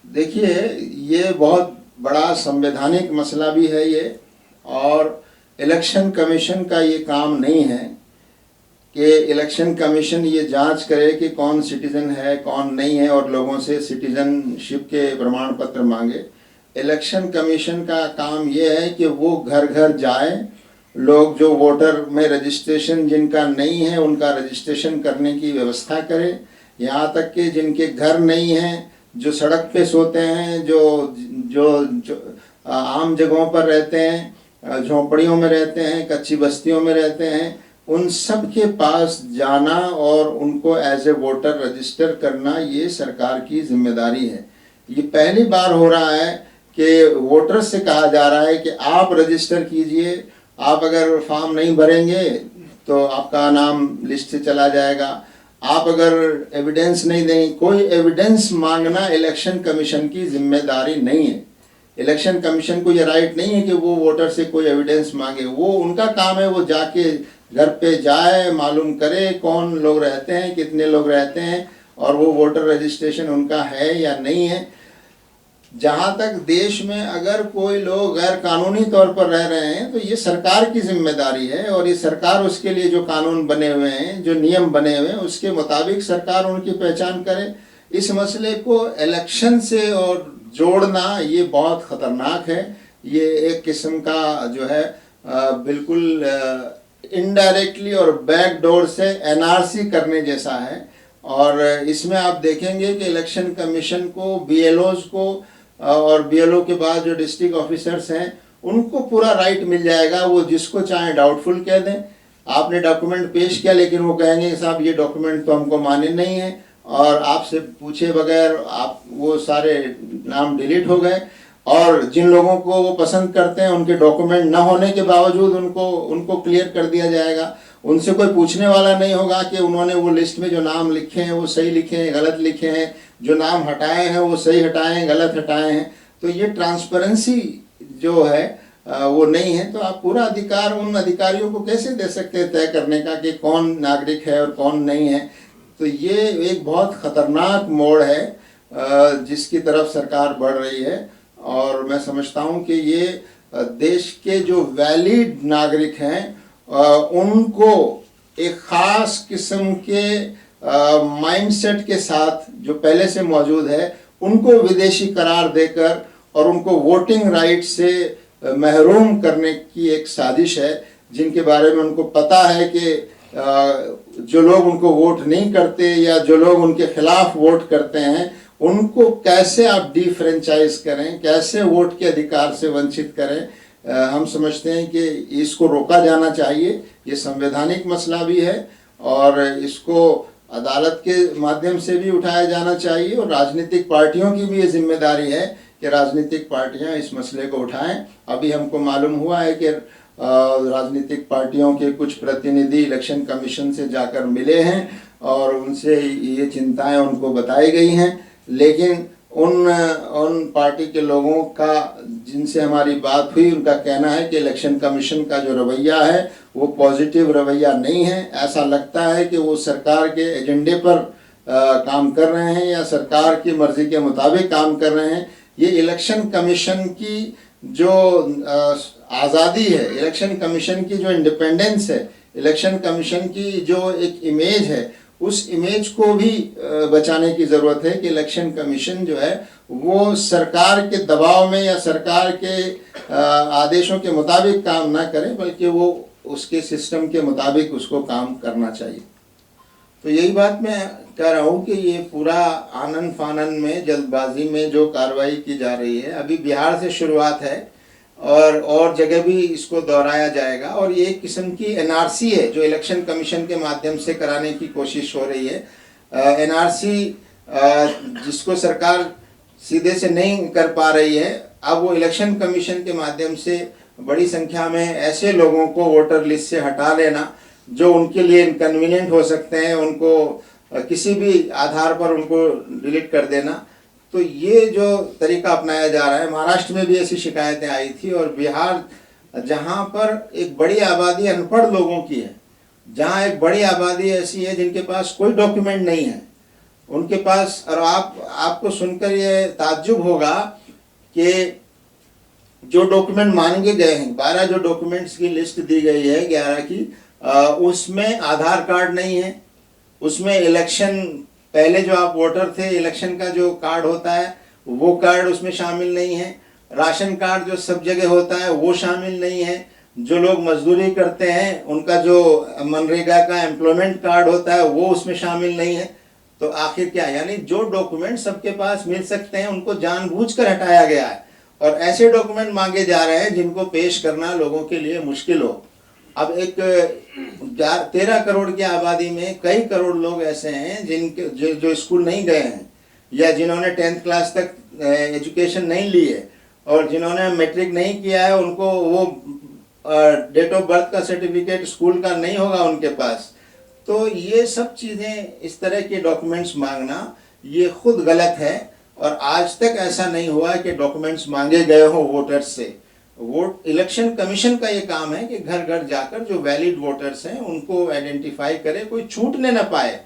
देखिए, ये बहुत बड़ा संवैधानिक मसला भी है ये, और इलेक्शन कमीशन का ये काम नहीं है कि इलेक्शन कमीशन ये जांच करे कि कौन सिटीज़न है कौन नहीं है और लोगों से सिटीज़नशिप के प्रमाण पत्र मांगे। इलेक्शन कमीशन का काम ये है कि वो घर घर जाए, लोग जो वोटर में रजिस्ट्रेशन जिनका नहीं है उनका रजिस्ट्रेशन करने की व्यवस्था करे। यहाँ तक कि जिनके घर नहीं हैं, जो सड़क पे सोते हैं, जो आम जगहों पर रहते हैं, झोंपड़ियों में रहते हैं, कच्ची बस्तियों में रहते हैं, उन सब के पास जाना और उनको एज ए वोटर रजिस्टर करना ये सरकार की जिम्मेदारी है। ये पहली बार हो रहा है कि वोटर से कहा जा रहा है कि आप रजिस्टर कीजिए, आप अगर फॉर्म नहीं भरेंगे तो आपका नाम लिस्ट से चला जाएगा, आप अगर एविडेंस नहीं देंगे। कोई एविडेंस मांगना इलेक्शन कमीशन की जिम्मेदारी नहीं है। इलेक्शन कमीशन को ये राइट नहीं है कि वो वोटर से कोई एविडेंस मांगे। वो उनका काम है, वो जाके घर पे जाए, मालूम करे कौन लोग रहते हैं, कितने लोग रहते हैं और वो वोटर रजिस्ट्रेशन उनका है या नहीं है। जहाँ तक देश में अगर कोई लोग गैर कानूनी तौर पर रह रहे हैं तो ये सरकार की जिम्मेदारी है, और ये सरकार उसके लिए जो कानून बने हुए हैं, जो नियम बने हुए हैं, उसके मुताबिक सरकार उनकी पहचान करे। इस मसले को इलेक्शन से और जोड़ना ये बहुत ख़तरनाक है। ये एक किस्म का जो है बिल्कुल इनडायरेक्टली और बैक डोर से एनआरसी करने जैसा है। और इसमें आप देखेंगे कि इलेक्शन कमीशन को, बीएलओज को और बीएलओ के बाद जो डिस्ट्रिक्ट ऑफिसर्स हैं उनको पूरा राइट मिल जाएगा। वो जिसको चाहे डाउटफुल कह दें। आपने डॉक्यूमेंट पेश किया लेकिन वो कहेंगे साहब ये डॉक्यूमेंट तो हमको मान्य नहीं है, और आपसे पूछे बगैर आप वो सारे नाम डिलीट हो गए। और जिन लोगों को वो पसंद करते हैं उनके डॉक्यूमेंट ना होने के बावजूद उनको क्लियर कर दिया जाएगा। उनसे कोई पूछने वाला नहीं होगा कि उन्होंने वो लिस्ट में जो नाम लिखे हैं वो सही लिखे हैं गलत लिखे हैं, जो नाम हटाए हैं वो सही हटाए हैं गलत हटाए हैं। तो ये ट्रांसपेरेंसी जो है वो नहीं है। तो आप पूरा अधिकार उन अधिकारियों को कैसे दे सकते हैं तय करने का कि कौन नागरिक है और कौन नहीं है। तो ये एक बहुत ख़तरनाक मोड़ है जिसकी तरफ सरकार बढ़ रही है। और मैं समझता हूँ कि ये देश के जो वैलिड नागरिक हैं उनको एक ख़ास किस्म के माइंडसेट के साथ जो पहले से मौजूद है उनको विदेशी करार देकर और उनको वोटिंग राइट से महरूम करने की एक साजिश है, जिनके बारे में उनको पता है कि जो लोग उनको वोट नहीं करते या जो लोग उनके खिलाफ वोट करते हैं उनको कैसे आप डिफ्रेंचाइज करें, कैसे वोट के अधिकार से वंचित करें। हम समझते हैं कि इसको रोका जाना चाहिए। ये संवैधानिक मसला भी है और इसको अदालत के माध्यम से भी उठाया जाना चाहिए, और राजनीतिक पार्टियों की भी ये जिम्मेदारी है कि राजनीतिक पार्टियां इस मसले को उठाएं। अभी हमको मालूम हुआ है कि राजनीतिक पार्टियों के कुछ प्रतिनिधि इलेक्शन कमीशन से जाकर मिले हैं और उनसे ये चिंताएं उनको बताई गई हैं, लेकिन उन पार्टी के लोगों का जिनसे हमारी बात हुई उनका कहना है कि इलेक्शन कमीशन का जो रवैया है वो पॉजिटिव रवैया नहीं है। ऐसा लगता है कि वो सरकार के एजेंडे पर काम कर रहे हैं या सरकार की मर्जी के मुताबिक काम कर रहे हैं। ये इलेक्शन कमीशन की जो आज़ादी है, इलेक्शन कमीशन की जो इंडिपेंडेंस है, इलेक्शन कमीशन की जो एक इमेज है, उस इमेज को भी बचाने की ज़रूरत है कि इलेक्शन कमीशन जो है वो सरकार के दबाव में या सरकार के आदेशों के मुताबिक काम ना करे, बल्कि वो उसके सिस्टम के मुताबिक उसको काम करना चाहिए। तो यही बात मैं कह रहा हूँ कि ये पूरा आनन फानन में, जल्दबाजी में जो कार्रवाई की जा रही है, अभी बिहार से शुरुआत है और जगह भी इसको दोहराया जाएगा। और ये एक किस्म की एनआरसी है जो इलेक्शन कमीशन के माध्यम से कराने की कोशिश हो रही है। एनआरसी जिसको सरकार सीधे से नहीं कर पा रही है, अब वो इलेक्शन कमीशन के माध्यम से बड़ी संख्या में ऐसे लोगों को वोटर लिस्ट से हटा लेना जो उनके लिए इनकन्वीनियंट हो सकते हैं, उनको किसी भी आधार पर उनको डिलीट कर देना। तो ये जो तरीका अपनाया जा रहा है, महाराष्ट्र में भी ऐसी शिकायतें आई थी, और बिहार जहाँ पर एक बड़ी आबादी अनपढ़ लोगों की है, जहाँ एक बड़ी आबादी ऐसी है जिनके पास कोई डॉक्यूमेंट नहीं है, उनके पास, और आपको सुनकर ये ताज्जुब होगा कि जो डॉक्यूमेंट मांगे गए हैं, 12 जो डॉक्यूमेंट्स की लिस्ट दी गई है 11 की, उसमें आधार कार्ड नहीं है, उसमें इलेक्शन पहले जो आप वोटर थे इलेक्शन का जो कार्ड होता है वो कार्ड उसमें शामिल नहीं है, राशन कार्ड जो सब जगह होता है वो शामिल नहीं है, जो लोग मजदूरी करते हैं उनका जो मनरेगा का एम्प्लॉयमेंट कार्ड होता है वो उसमें शामिल नहीं है। तो आखिर क्या, यानी जो डॉक्यूमेंट सबके पास मिल सकते हैं उनको जानबूझकर हटाया गया है और ऐसे डॉक्यूमेंट मांगे जा रहे हैं जिनको पेश करना लोगों के लिए मुश्किल हो। अब एक 13 करोड़ की आबादी में कई करोड़ लोग ऐसे हैं जिनके जो स्कूल नहीं गए हैं या जिन्होंने 10th क्लास तक एजुकेशन नहीं ली है और जिन्होंने मैट्रिक नहीं किया है, उनको वो डेट ऑफ बर्थ का सर्टिफिकेट स्कूल का नहीं होगा उनके पास। तो ये सब चीज़ें, इस तरह के डॉक्यूमेंट्स मांगना ये खुद गलत है और आज तक ऐसा नहीं हुआ कि डॉक्यूमेंट्स मांगे गए हो वोटर्स से। वोट इलेक्शन कमीशन का ये काम है कि घर घर जाकर जो वैलिड वोटर्स हैं उनको आइडेंटिफाई करे, कोई छूटने ना पाए।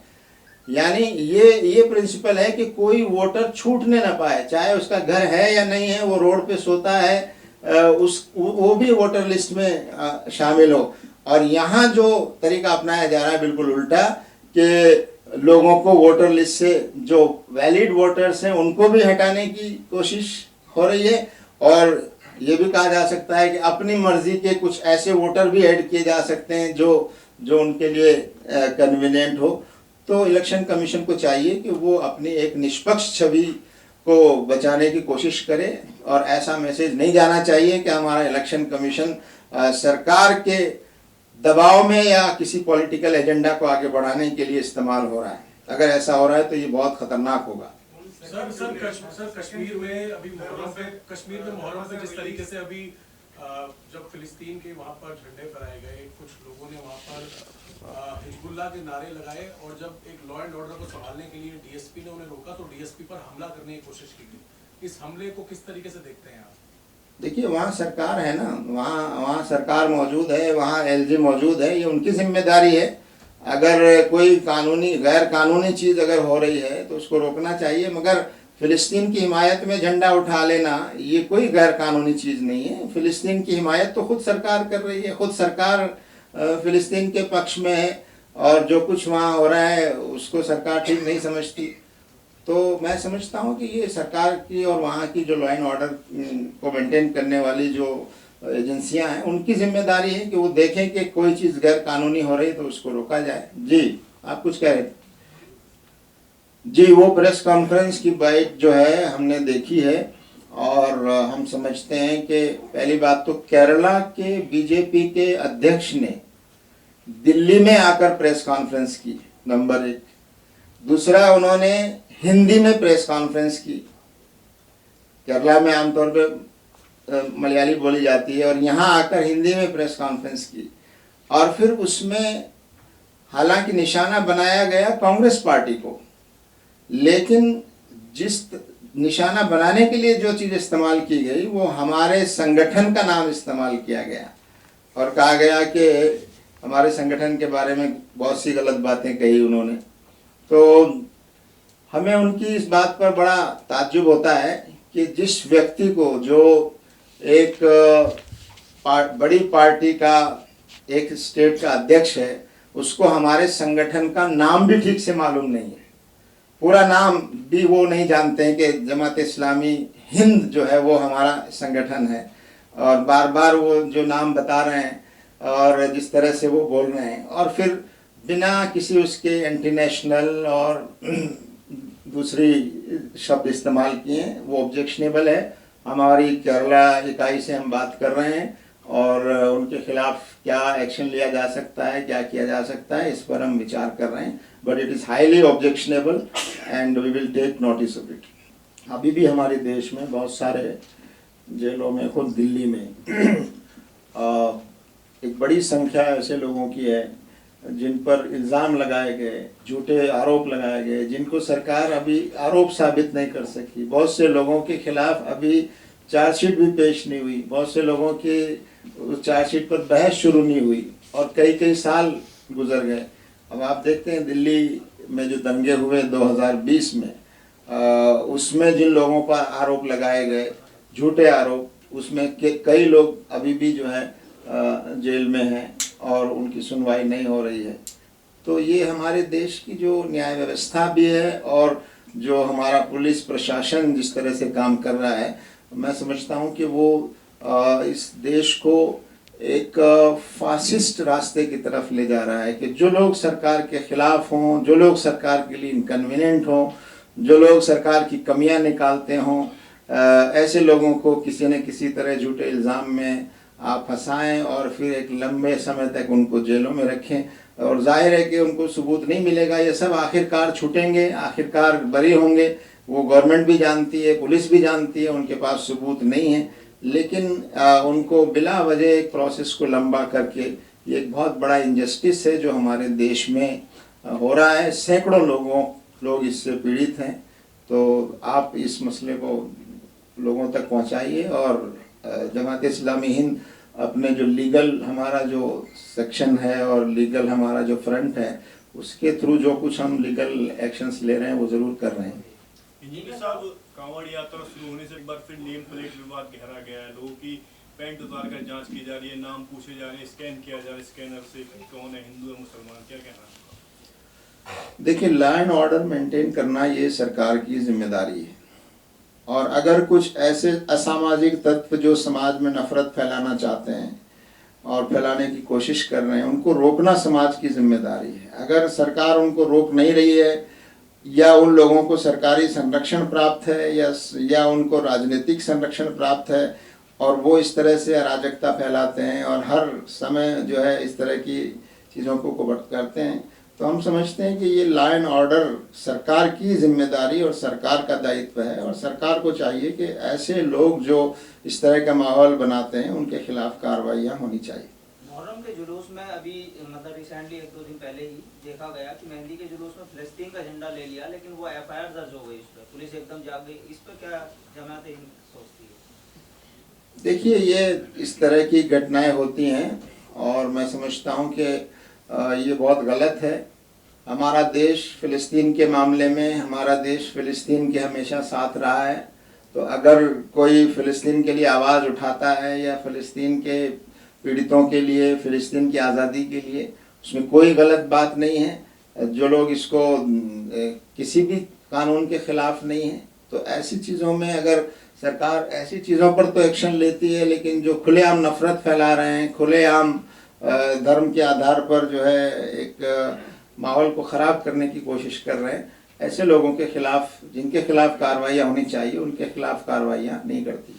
यानी ये प्रिंसिपल है कि कोई वोटर छूटने ना पाए, चाहे उसका घर है या नहीं है, वो रोड पे सोता है, वो भी वोटर लिस्ट में शामिल हो। और यहाँ जो तरीका अपनाया जा रहा है बिल्कुल उल्टा, कि लोगों को वोटर लिस्ट से जो वैलिड वोटर्स हैं उनको भी हटाने की कोशिश हो रही है और ये भी कहा जा सकता है कि अपनी मर्जी के कुछ ऐसे वोटर भी ऐड किए जा सकते हैं जो उनके लिए कन्वीनियंट हो। तो इलेक्शन कमीशन को चाहिए कि वो अपनी एक निष्पक्ष छवि को बचाने की कोशिश करे और ऐसा मैसेज नहीं जाना चाहिए कि हमारा इलेक्शन कमीशन सरकार के दबाव में या किसी पॉलिटिकल एजेंडा को आगे बढ़ाने के लिए इस्तेमाल हो रहा है। अगर ऐसा हो रहा है तो ये बहुत खतरनाक होगा। सर कश्मीर में अभी मुहर्रम पे जिस तरीके से अभी जब फिलिस्तीन के वहाँ पर झंडे फहराए गए, कुछ लोगों ने वहाँ पर हिजबुल्लाह के नारे लगाए और जब एक लॉ एंड ऑर्डर को संभालने के लिए डीएसपी ने उन्हें रोका तो डीएसपी पर हमला करने की कोशिश की गई। इस हमले को किस तरीके से देखते हैं आप? देखिए, वहाँ सरकार है ना, वहाँ सरकार मौजूद है, वहाँ एलजी मौजूद है, ये उनकी जिम्मेदारी है। अगर कोई कानूनी गैर कानूनी चीज़ अगर हो रही है तो उसको रोकना चाहिए, मगर फ़िलिस्तीन की हिमायत में झंडा उठा लेना ये कोई गैर कानूनी चीज़ नहीं है। फ़िलिस्तीन की हिमायत तो खुद सरकार कर रही है, खुद सरकार फ़िलिस्तीन के पक्ष में है और जो कुछ वहाँ हो रहा है उसको सरकार ठीक नहीं समझती। तो मैं समझता हूँ कि ये सरकार की और वहाँ की जो लॉ एंड ऑर्डर को मेंटेन करने वाली जो एजेंसियां हैं उनकी जिम्मेदारी है कि वो देखें कि कोई चीज़ गैर कानूनी हो रही तो उसको रोका जाए। जी, आप कुछ कह रहे थे? जी, वो प्रेस कॉन्फ्रेंस की बाइट जो है हमने देखी है और हम समझते हैं कि पहली बात तो केरला के बीजेपी के अध्यक्ष ने दिल्ली में आकर प्रेस कॉन्फ्रेंस की, नंबर 1। दूसरा, उन्होंने हिंदी में प्रेस कॉन्फ्रेंस की। केरला में आमतौर पर मलयाली बोली जाती है और यहाँ आकर हिंदी में प्रेस कॉन्फ्रेंस की और फिर उसमें हालांकि निशाना बनाया गया कांग्रेस पार्टी को, लेकिन जिस निशाना बनाने के लिए जो चीज़ इस्तेमाल की गई वो हमारे संगठन का नाम इस्तेमाल किया गया और कहा गया कि हमारे संगठन के बारे में बहुत सी गलत बातें कही उन्होंने। तो हमें उनकी इस बात पर बड़ा ताज्जुब होता है कि जिस व्यक्ति को, जो एक बड़ी पार्टी का एक स्टेट का अध्यक्ष है, उसको हमारे संगठन का नाम भी ठीक से मालूम नहीं है, पूरा नाम भी वो नहीं जानते हैं कि जमात इस्लामी हिंद जो है वो हमारा संगठन है और बार बार वो जो नाम बता रहे हैं और जिस तरह से वो बोल रहे हैं और फिर बिना किसी उसके एंटी नेशनल और दूसरी शब्द इस्तेमाल किए, वो ऑब्जेक्शनेबल है। हमारी केरला इकाई से हम बात कर रहे हैं और उनके खिलाफ क्या एक्शन लिया जा सकता है, क्या किया जा सकता है, इस पर हम विचार कर रहे हैं। But it is highly objectionable and we will take notice of it. अभी भी हमारे देश में बहुत सारे जेलों में, खुद दिल्ली में एक बड़ी संख्या ऐसे लोगों की है जिन पर इल्ज़ाम लगाए गए, झूठे आरोप लगाए गए, जिनको सरकार अभी आरोप साबित नहीं कर सकी। बहुत से लोगों के खिलाफ अभी चार्जशीट भी पेश नहीं हुई, बहुत से लोगों की चार्जशीट पर बहस शुरू नहीं हुई और कई कई साल गुजर गए। अब आप देखते हैं दिल्ली में जो दंगे हुए 2020 में, उसमें जिन लोगों पर आरोप लगाए गए, झूठे आरोप, उसमें कई लोग अभी भी जो है जेल में हैं और उनकी सुनवाई नहीं हो रही है। तो ये हमारे देश की जो न्याय व्यवस्था भी है और जो हमारा पुलिस प्रशासन जिस तरह से काम कर रहा है, मैं समझता हूँ कि वो इस देश को एक फासिस्ट रास्ते की तरफ ले जा रहा है कि जो लोग सरकार के खिलाफ हों, जो लोग सरकार के लिए इनकन्वीनियंट हों, जो लोग सरकार की कमियां निकालते हों, ऐसे लोगों को किसी न किसी तरह झूठे इल्ज़ाम में आप फंसाएं और फिर एक लंबे समय तक उनको जेलों में रखें। और जाहिर है कि उनको सबूत नहीं मिलेगा, ये सब आखिरकार छूटेंगे, आखिरकार बरी होंगे। वो गवर्नमेंट भी जानती है, पुलिस भी जानती है, उनके पास सबूत नहीं है, लेकिन उनको बिला वजह एक प्रोसेस को लंबा करके, ये एक बहुत बड़ा इनजस्टिस है जो हमारे देश में हो रहा है। सैकड़ों लोग इससे पीड़ित हैं। तो आप इस मसले को लोगों तक पहुंचाइए और जमात इस्लामी हिंद अपने जो लीगल हमारा जो सेक्शन है और लीगल हमारा जो फ्रंट है, उसके थ्रू जो कुछ हम लीगल एक्शंस ले रहे हैं वो ज़रूर कर रहे हैं। इंजीनियर साहब, कांवड़ यात्रा शुरू होने से एक बार फिर नेम प्लेट विवाद गहरा गया है। लोगों की पैंट उतार कर जांच की जा रही है, नाम पूछे जा रहे हैं, स्कैन किया जा रहा है स्कैनर से कौन है, हिंदू है मुसलमान, क्या कहना है? देखिए, लॉ एंड ऑर्डर मेंटेन करना ये सरकार की जिम्मेदारी है और अगर कुछ ऐसे असामाजिक तत्व जो समाज में नफरत फैलाना चाहते हैं और फैलाने की कोशिश कर रहे हैं, उनको रोकना समाज की जिम्मेदारी है। अगर सरकार उनको रोक नहीं रही है या उन लोगों को सरकारी संरक्षण प्राप्त है या उनको राजनीतिक संरक्षण प्राप्त है और वो इस तरह से अराजकता फैलाते हैं और हर समय जो है इस तरह की चीज़ों को करते हैं, तो हम समझते हैं कि ये लॉ एंड ऑर्डर सरकार की जिम्मेदारी और सरकार का दायित्व है और सरकार को चाहिए कि ऐसे लोग जो इस तरह का माहौल बनाते हैं उनके खिलाफ कार्रवाइयाँ होनी चाहिए। मुहर्रम के जुलूस में अभी मतलब रिसेंटली 1-2 दिन पहले ही देखा गया कि मेहंदी के जुलूस में फिलिस्तीन का झंडा ले लिया, लेकिन वो एफआईआर दर्ज हो गई इस पर, पुलिस एकदम जाग गई। इस पर क्या जमात हिंद सोचती है? देखिए, ये इस तरह की घटनाएं होती हैं और मैं समझता हूं कि ये बहुत गलत है। हमारा देश फिलिस्तीन के मामले में, हमारा देश फिलिस्तीन के हमेशा साथ रहा है। तो अगर कोई फिलिस्तीन के लिए आवाज़ उठाता है या फिलिस्तीन के पीड़ितों के लिए, फिलिस्तीन की आज़ादी के लिए, उसमें कोई गलत बात नहीं है। जो लोग इसको किसी भी कानून के ख़िलाफ़ नहीं है, तो ऐसी चीज़ों में अगर सरकार ऐसी चीज़ों पर तो एक्शन लेती है, लेकिन जो खुलेआम नफ़रत फैला रहे हैं, खुलेआम धर्म के आधार पर जो है एक माहौल को ख़राब करने की कोशिश कर रहे हैं, ऐसे लोगों के खिलाफ, जिनके खिलाफ कार्रवाइयाँ होनी चाहिए, उनके खिलाफ कार्रवाइयाँ नहीं करती।